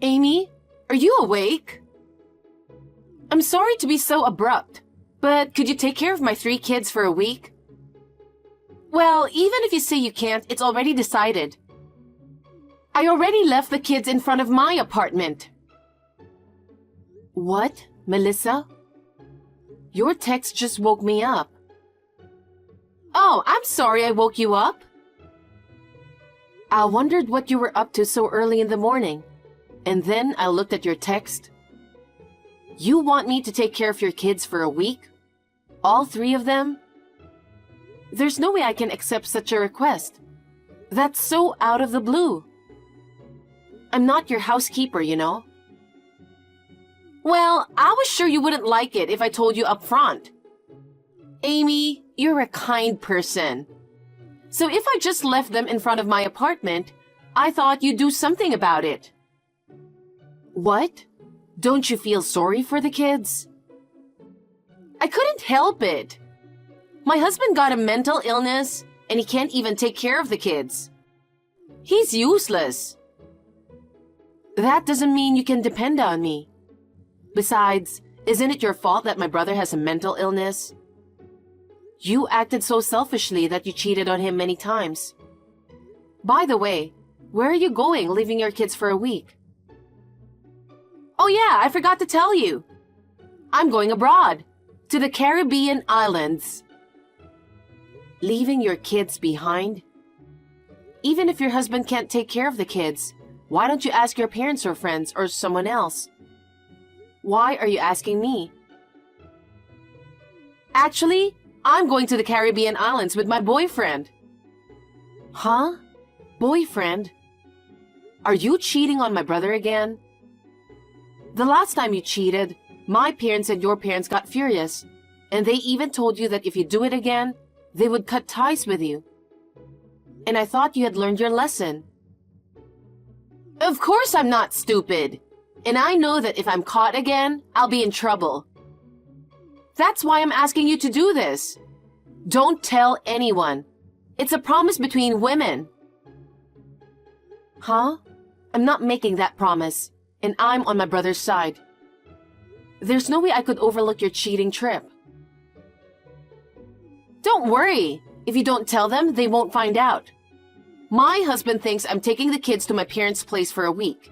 Amy, are you awake? I'm sorry to be so abrupt, but could you take care of my 3 kids for a week? Well, even if you say you can't, it's already decided. I already left the kids in front of my apartment. What, Melissa? Your text just woke me up. Oh, I'm sorry I woke you up. I wondered what you were up to so early in the morning, and then I looked at your text. You want me to take care of your kids for a week? All 3 of them? There's no way I can accept such a request. That's so out of the blue. I'm not your housekeeper, you know. Well, I was sure you wouldn't like it if I told you up front. Amy, you're a kind person. So if I just left them in front of my apartment, I thought you'd do something about it. What? Don't you feel sorry for the kids? I couldn't help it. My husband got a mental illness, and he can't even take care of the kids. He's useless. That doesn't mean you can depend on me. Besides, isn't it your fault that my brother has a mental illness? You acted so selfishly that you cheated on him many times. By the way, where are you going, leaving your kids for a week? Oh yeah, I forgot to tell you. I'm going abroad, to the Caribbean islands. Leaving your kids behind? Even if your husband can't take care of the kids, why don't you ask your parents or friends or someone else? Why are you asking me? Actually, I'm going to the Caribbean islands with my boyfriend. Huh? Boyfriend? Are you cheating on my brother again? The last time you cheated, my parents and your parents got furious, and they even told you that if you do it again, they would cut ties with you. And I thought you had learned your lesson. Of course I'm not stupid, and I know that if I'm caught again, I'll be in trouble. That's why I'm asking you to do this. Don't tell anyone. It's a promise between women. Huh? I'm not making that promise, and I'm on my brother's side. There's no way I could overlook your cheating trip. Don't worry. If you don't tell them, they won't find out. My husband thinks I'm taking the kids to my parents' place for a week.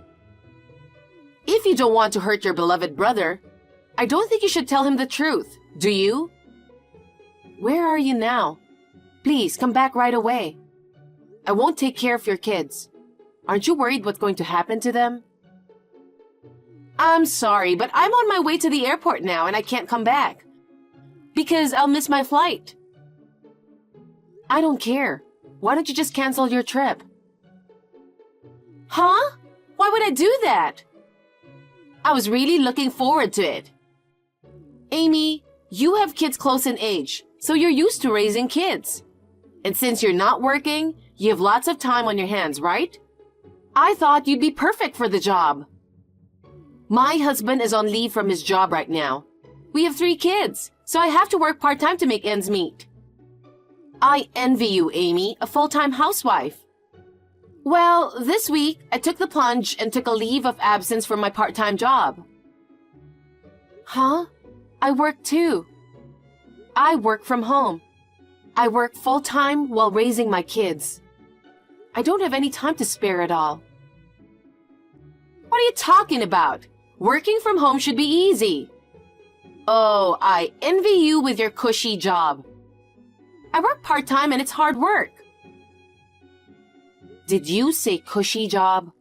If you don't want to hurt your beloved brother, I don't think you should tell him the truth, do you? Where are you now? Please, come back right away. I won't take care of your kids. Aren't you worried what's going to happen to them? I'm sorry, but I'm on my way to the airport now and I can't come back. Because I'll miss my flight. I don't care. Why don't you just cancel your trip? Huh? Why would I do that? I was really looking forward to it. Amy, you have kids close in age, so you're used to raising kids. And since you're not working, you have lots of time on your hands, right? I thought you'd be perfect for the job. My husband is on leave from his job right now. We have 3 kids, so I have to work part-time to make ends meet. I envy you, Amy, a full-time housewife. Well, this week, I took the plunge and took a leave of absence from my part-time job. Huh? I work too. I work from home. I work full-time while raising my kids. I don't have any time to spare at all. What are you talking about? Working from home should be easy. Oh, I envy you with your cushy job. I work part-time and it's hard work. Did you say cushy job?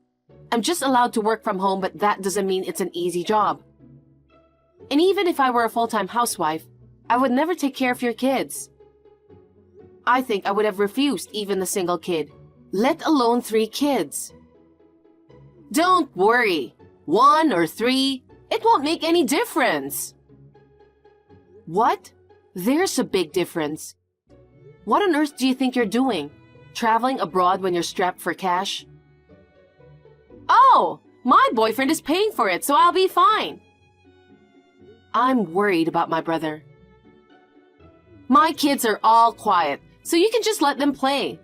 I'm just allowed to work from home, but that doesn't mean it's an easy job. And even if I were a full-time housewife, I would never take care of your kids. I think I would have refused even a single kid, let alone 3 kids. Don't worry. 1 or 3, it won't make any difference. What? There's a big difference. What on earth do you think you're doing? Traveling abroad when you're strapped for cash? Oh, my boyfriend is paying for it, so I'll be fine. I'm worried about my brother. My kids are all quiet, so you can just let them play.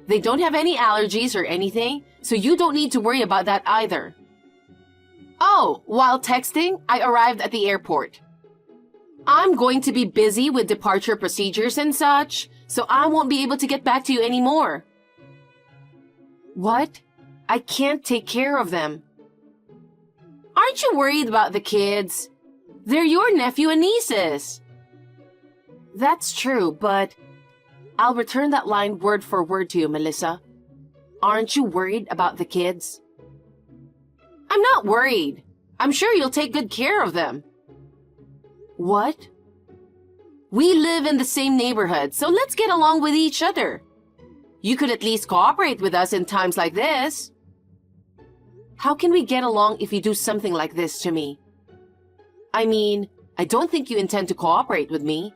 They don't have any allergies or anything, so you don't need to worry about that either. Oh, while texting, I arrived at the airport. I'm going to be busy with departure procedures and such, so I won't be able to get back to you anymore. What? I can't take care of them. Aren't you worried about the kids? They're your nephew and nieces. That's true, but I'll return that line word for word to you, Melissa. Aren't you worried about the kids? I'm not worried. I'm sure you'll take good care of them. What? We live in the same neighborhood, so let's get along with each other. You could at least cooperate with us in times like this. How can we get along if you do something like this to me? I mean, I don't think you intend to cooperate with me.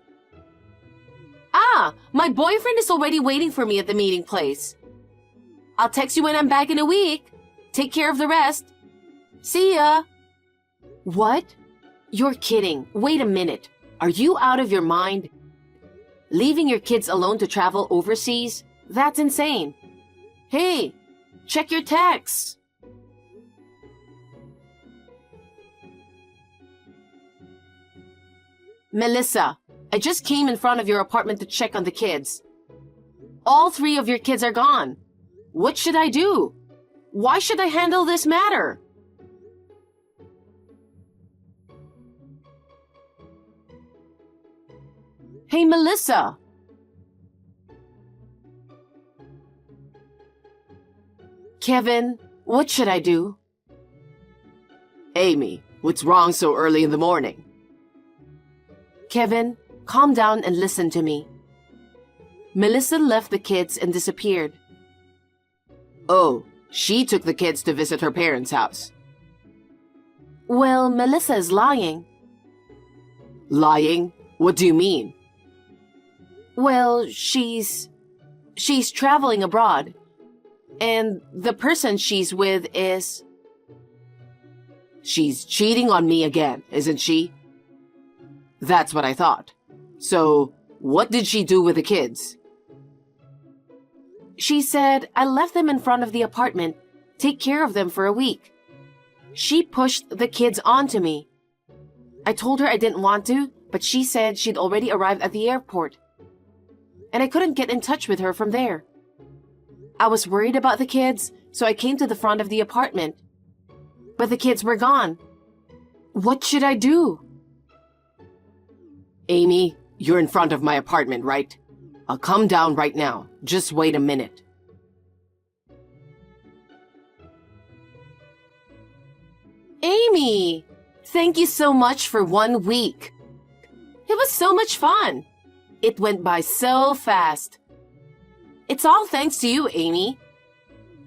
Ah, my boyfriend is already waiting for me at the meeting place. I'll text you when I'm back in a week. Take care of the rest. See ya. What? You're kidding. Wait a minute. Are you out of your mind? Leaving your kids alone to travel overseas? That's insane. Hey, check your texts. Melissa, I just came in front of your apartment to check on the kids. All 3 of your kids are gone. What should I do? Why should I handle this matter? Hey, Melissa. Kevin, what should I do? Amy, what's wrong so early in the morning? Kevin, calm down and listen to me. Melissa left the kids and disappeared. Oh, she took the kids to visit her parents' house. Well, Melissa is lying. Lying? What do you mean? Well, she's traveling abroad. And the person she's with is... She's cheating on me again, isn't she? That's what I thought. So, what did she do with the kids? She said, I left them in front of the apartment. Take care of them for a week. She pushed the kids onto me. I told her I didn't want to, but she said she'd already arrived at the airport. And I couldn't get in touch with her from there. I was worried about the kids, so I came to the front of the apartment. But the kids were gone. What should I do? Amy, you're in front of my apartment, right? I'll come down right now. Just wait a minute. Amy, thank you so much for 1 week. It was so much fun. It went by so fast. It's all thanks to you, Amy.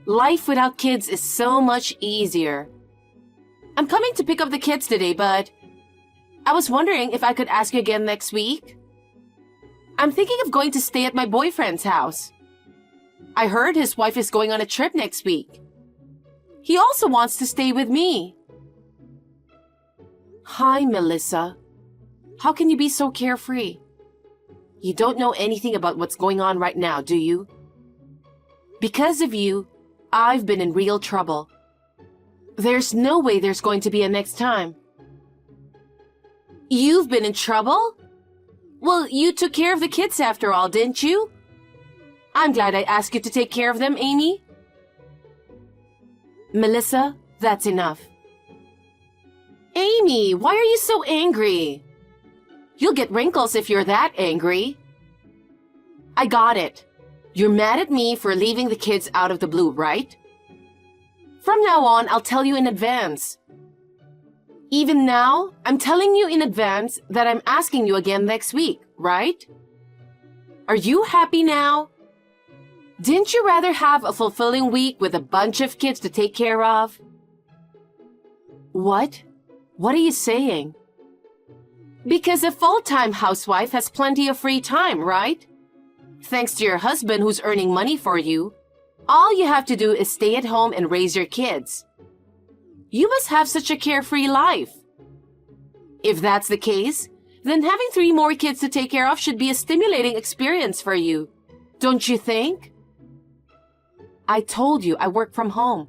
Life without kids is so much easier. I'm coming to pick up the kids today, but I was wondering if I could ask you again next week. I'm thinking of going to stay at my boyfriend's house. I heard his wife is going on a trip next week. He also wants to stay with me. Hi, Melissa. How can you be so carefree? You don't know anything about what's going on right now, do you? Because of you, I've been in real trouble. There's no way there's going to be a next time. You've been in trouble? Well, you took care of the kids after all, didn't you? I'm glad I asked you to take care of them, Amy. Melissa, that's enough. Amy, why are you so angry? You'll get wrinkles if you're that angry. I got it. You're mad at me for leaving the kids out of the blue, right? From now on, I'll tell you in advance. Even now, I'm telling you in advance that I'm asking you again next week, right? Are you happy now? Didn't you rather have a fulfilling week with a bunch of kids to take care of? What? What are you saying? Because a full-time housewife has plenty of free time, right? Thanks to your husband who's earning money for you, all you have to do is stay at home and raise your kids. You must have such a carefree life. If that's the case, then having 3 more kids to take care of should be a stimulating experience for you. Don't you think? I told you I work from home.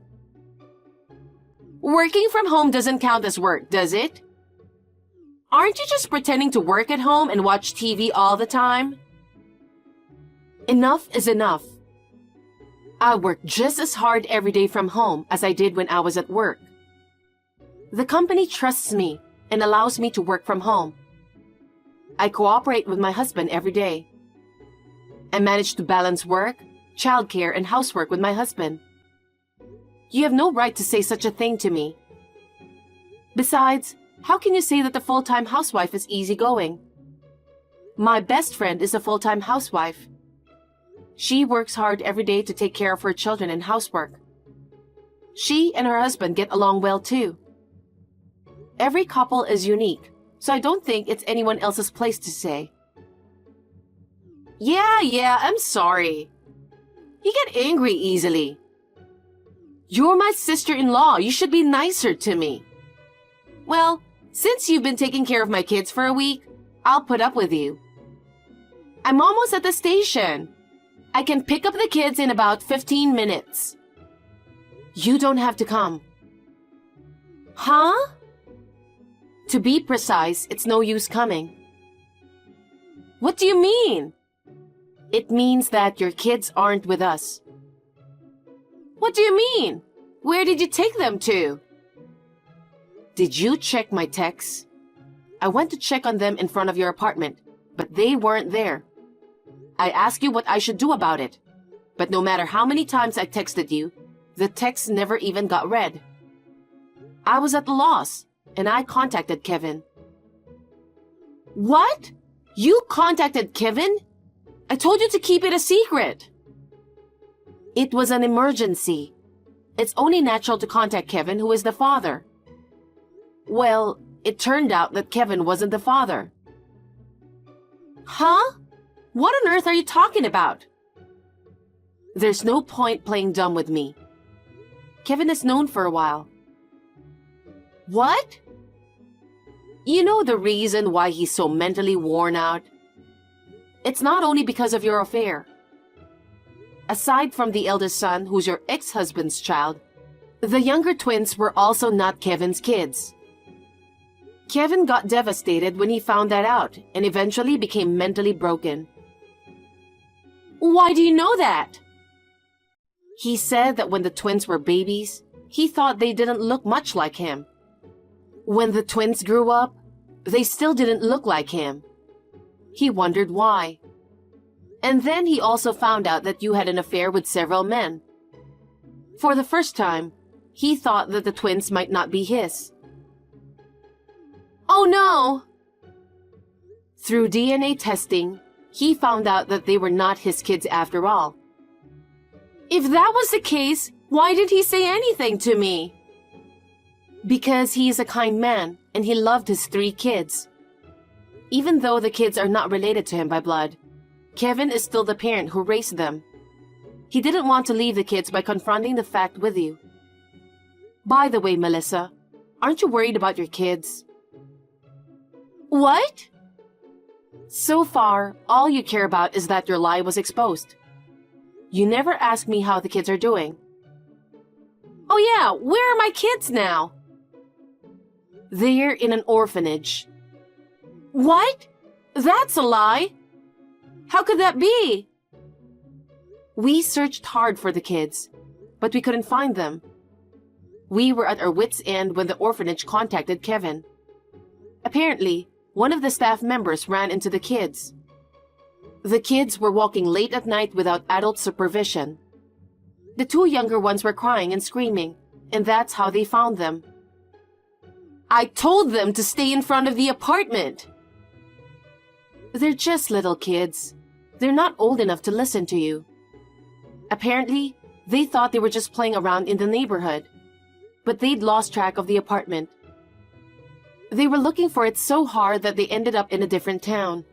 Working from home doesn't count as work, does it? Aren't you just pretending to work at home and watch TV all the time? Enough is enough. I work just as hard every day from home as I did when I was at work. The company trusts me and allows me to work from home. I cooperate with my husband every day. I manage to balance work, childcare, and housework with my husband. You have no right to say such a thing to me. Besides, how can you say that the full-time housewife is easygoing? My best friend is a full-time housewife. She works hard every day to take care of her children and housework. She and her husband get along well too. Every couple is unique, so I don't think it's anyone else's place to say. Yeah, I'm sorry. You get angry easily. You're my sister-in-law. You should be nicer to me. Well, since you've been taking care of my kids for a week, I'll put up with you. I'm almost at the station. I can pick up the kids in about 15 minutes. You don't have to come. Huh? To be precise, it's no use coming. What do you mean? It means that your kids aren't with us. What do you mean? Where did you take them to? Did you check my texts? I went to check on them in front of your apartment, but they weren't there. I asked you what I should do about it, but no matter how many times I texted you, the text never even got read. I was at a loss, and I contacted Kevin. What? You contacted Kevin? I told you to keep it a secret. It was an emergency. It's only natural to contact Kevin, who is the father. Well, it turned out that Kevin wasn't the father. Huh? What on earth are you talking about? There's no point playing dumb with me. Kevin is known for a while. What? You know the reason why he's so mentally worn out? It's not only because of your affair. Aside from the eldest son, who's your ex-husband's child, the younger twins were also not Kevin's kids. Kevin got devastated when he found that out and eventually became mentally broken. Why do you know that? He said that when the twins were babies, he thought they didn't look much like him. When the twins grew up, they still didn't look like him. He wondered why. And then he also found out that you had an affair with several men. For the first time, he thought that the twins might not be his. Oh no! Through DNA testing, he found out that they were not his kids after all. If that was the case, why did he say anything to me? Because he is a kind man and he loved his 3 kids. Even though the kids are not related to him by blood, Kevin is still the parent who raised them. He didn't want to leave the kids by confronting the fact with you. By the way, Melissa, aren't you worried about your kids? What? So far, all you care about is that your lie was exposed. You never ask me how the kids are doing. Oh yeah, where are my kids now? They're in an orphanage. What? That's a lie. How could that be? We searched hard for the kids, but we couldn't find them. We were at our wits' end when the orphanage contacted Kevin. Apparently, one of the staff members ran into the kids. The kids were walking late at night without adult supervision. The 2 younger ones were crying and screaming, and that's how they found them. I told them to stay in front of the apartment. They're just little kids. They're not old enough to listen to you. Apparently, they thought they were just playing around in the neighborhood, but they'd lost track of the apartment. They were looking for it so hard that they ended up in a different town.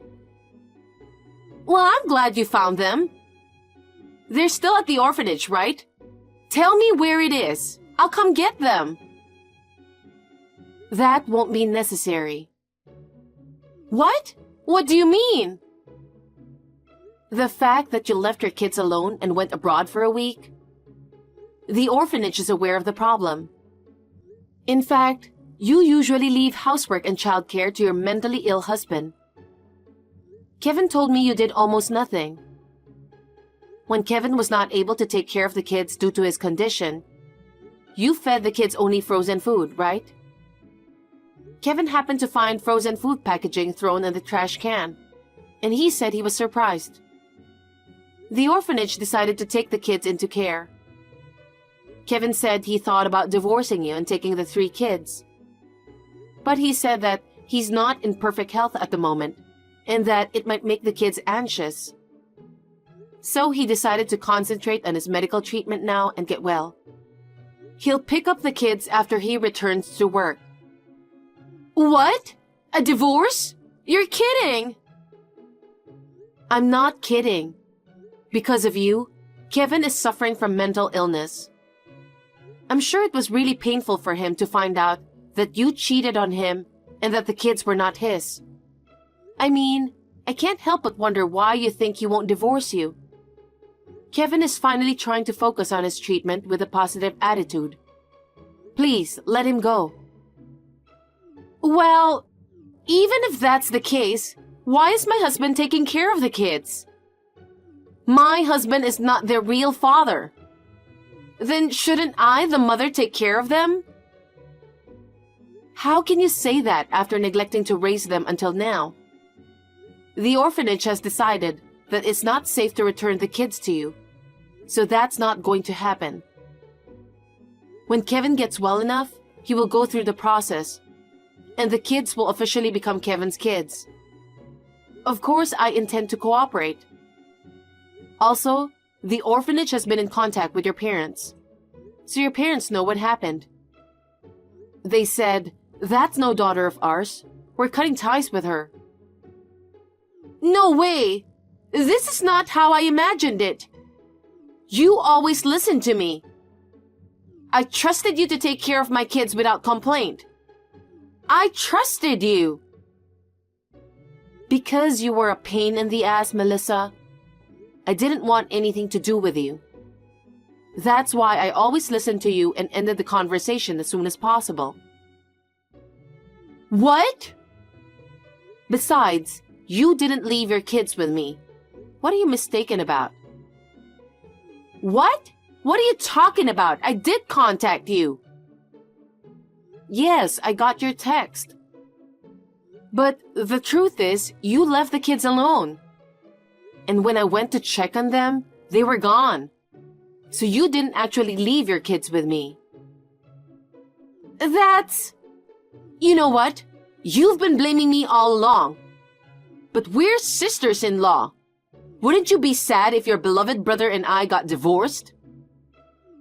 Well, I'm glad you found them. They're still at the orphanage, right? Tell me where it is. I'll come get them. That won't be necessary. What? What do you mean? The fact that you left your kids alone and went abroad for a week? The orphanage is aware of the problem. In fact, you usually leave housework and childcare to your mentally ill husband. Kevin told me you did almost nothing. When Kevin was not able to take care of the kids due to his condition, you fed the kids only frozen food, right? Kevin happened to find frozen food packaging thrown in the trash can, and he said he was surprised. The orphanage decided to take the kids into care. Kevin said he thought about divorcing you and taking the 3 kids. But he said that he's not in perfect health at the moment and that it might make the kids anxious. So he decided to concentrate on his medical treatment now and get well. He'll pick up the kids after he returns to work. What? A divorce? You're kidding! I'm not kidding. Because of you, Kevin is suffering from mental illness. I'm sure it was really painful for him to find out that you cheated on him and that the kids were not his. I mean, I can't help but wonder why you think he won't divorce you. Kevin is finally trying to focus on his treatment with a positive attitude. Please, let him go. Well, even if that's the case, why is my husband taking care of the kids? My husband is not their real father. Then shouldn't I, the mother, take care of them? How can you say that after neglecting to raise them until now? The orphanage has decided that it's not safe to return the kids to you, so that's not going to happen. When Kevin gets well enough, he will go through the process, and the kids will officially become Kevin's kids. Of course, I intend to cooperate. Also, the orphanage has been in contact with your parents, so your parents know what happened. They said, "That's no daughter of ours. We're cutting ties with her." No way! This is not how I imagined it. You always listened to me. I trusted you to take care of my kids without complaint. I trusted you. Because you were a pain in the ass, Melissa, I didn't want anything to do with you. That's why I always listened to you and ended the conversation as soon as possible. What? Besides, you didn't leave your kids with me. What are you mistaken about? What? What are you talking about? I did contact you. Yes, I got your text. But the truth is, you left the kids alone. And when I went to check on them, they were gone. So you didn't actually leave your kids with me. That's... You know what? You've been blaming me all along. But we're sisters-in-law. Wouldn't you be sad if your beloved brother and I got divorced?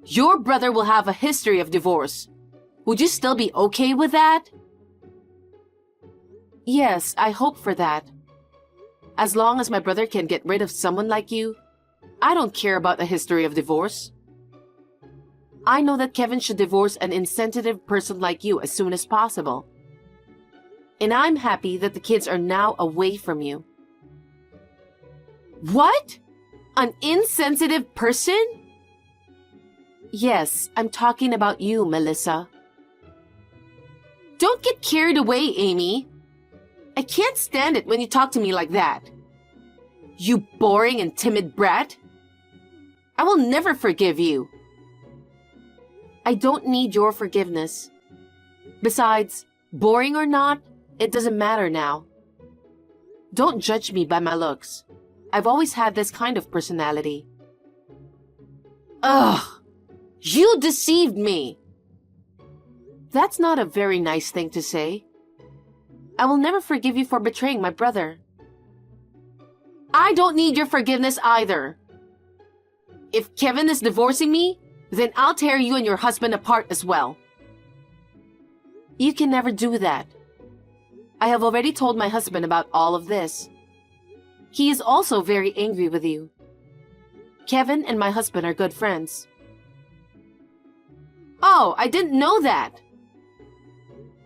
Your brother will have a history of divorce. Would you still be okay with that? Yes, I hope for that. As long as my brother can get rid of someone like you, I don't care about a history of divorce. I know that Kevin should divorce an insensitive person like you as soon as possible. And I'm happy that the kids are now away from you. What? An insensitive person? Yes, I'm talking about you, Melissa. Don't get carried away, Amy. I can't stand it when you talk to me like that. You boring and timid brat. I will never forgive you. I don't need your forgiveness. Besides, boring or not, it doesn't matter now. Don't judge me by my looks. I've always had this kind of personality. Ugh! You deceived me! That's not a very nice thing to say. I will never forgive you for betraying my brother. I don't need your forgiveness either. If Kevin is divorcing me, then I'll tear you and your husband apart as well. You can never do that. I have already told my husband about all of this. He is also very angry with you. Kevin and my husband are good friends. Oh, I didn't know that.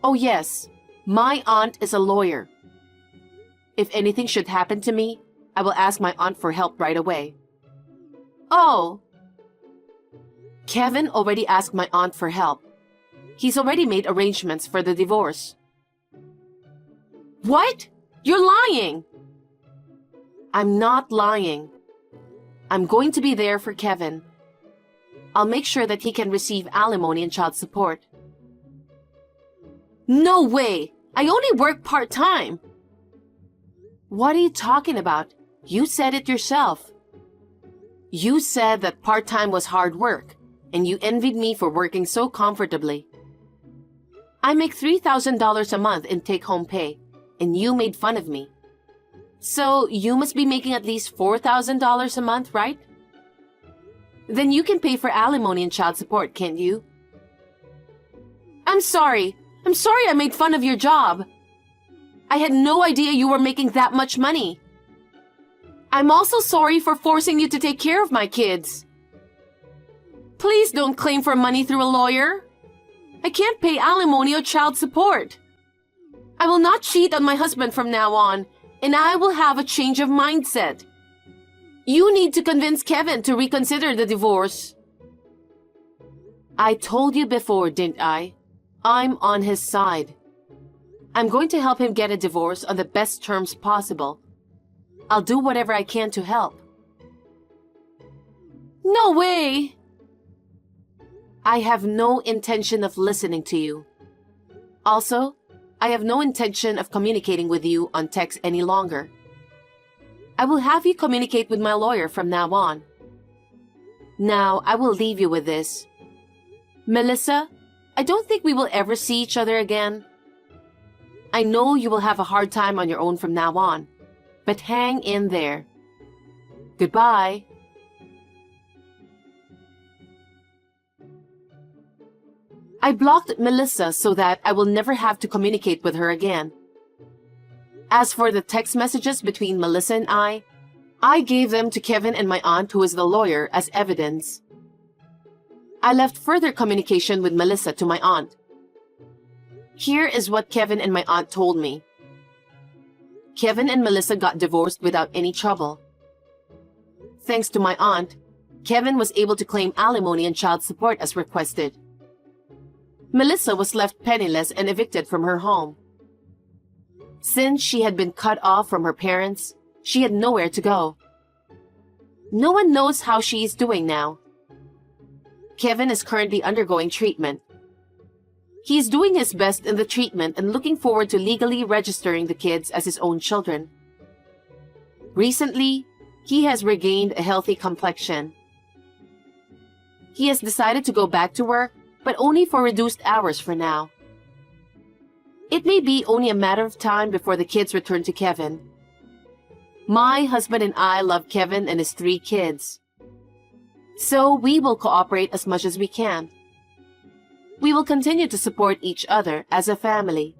Oh yes, my aunt is a lawyer. If anything should happen to me, I will ask my aunt for help right away. Oh. Kevin already asked my aunt for help. He's already made arrangements for the divorce. What? You're lying! I'm not lying. I'm going to be there for Kevin. I'll make sure that he can receive alimony and child support. No way! I only work part-time! What are you talking about? You said it yourself. You said that part-time was hard work, and you envied me for working so comfortably. I make $3,000 a month in take-home pay, and you made fun of me. So you must be making at least $4,000 a month, right? Then you can pay for alimony and child support, can't you? I'm sorry. I'm sorry I made fun of your job. I had no idea you were making that much money. I'm also sorry for forcing you to take care of my kids. Please don't claim for money through a lawyer. I can't pay alimony or child support. I will not cheat on my husband from now on, and I will have a change of mindset. You need to convince Kevin to reconsider the divorce. I told you before, didn't I? I'm on his side. I'm going to help him get a divorce on the best terms possible. I'll do whatever I can to help. No way! I have no intention of listening to you. Also, I have no intention of communicating with you on text any longer. I will have you communicate with my lawyer from now on. Now, I will leave you with this. Melissa, I don't think we will ever see each other again. I know you will have a hard time on your own from now on, but hang in there. Goodbye. I blocked Melissa so that I will never have to communicate with her again. As for the text messages between Melissa and I gave them to Kevin and my aunt, who is the lawyer, as evidence. I left further communication with Melissa to my aunt. Here is what Kevin and my aunt told me. Kevin and Melissa got divorced without any trouble. Thanks to my aunt, Kevin was able to claim alimony and child support as requested. Melissa was left penniless and evicted from her home. Since she had been cut off from her parents, she had nowhere to go. No one knows how she is doing now. Kevin is currently undergoing treatment. He is doing his best in the treatment and looking forward to legally registering the kids as his own children. Recently, he has regained a healthy complexion. He has decided to go back to work, but only for reduced hours for now. It may be only a matter of time before the kids return to Kevin. My husband and I love Kevin and his 3 kids. So we will cooperate as much as we can. We will continue to support each other as a family.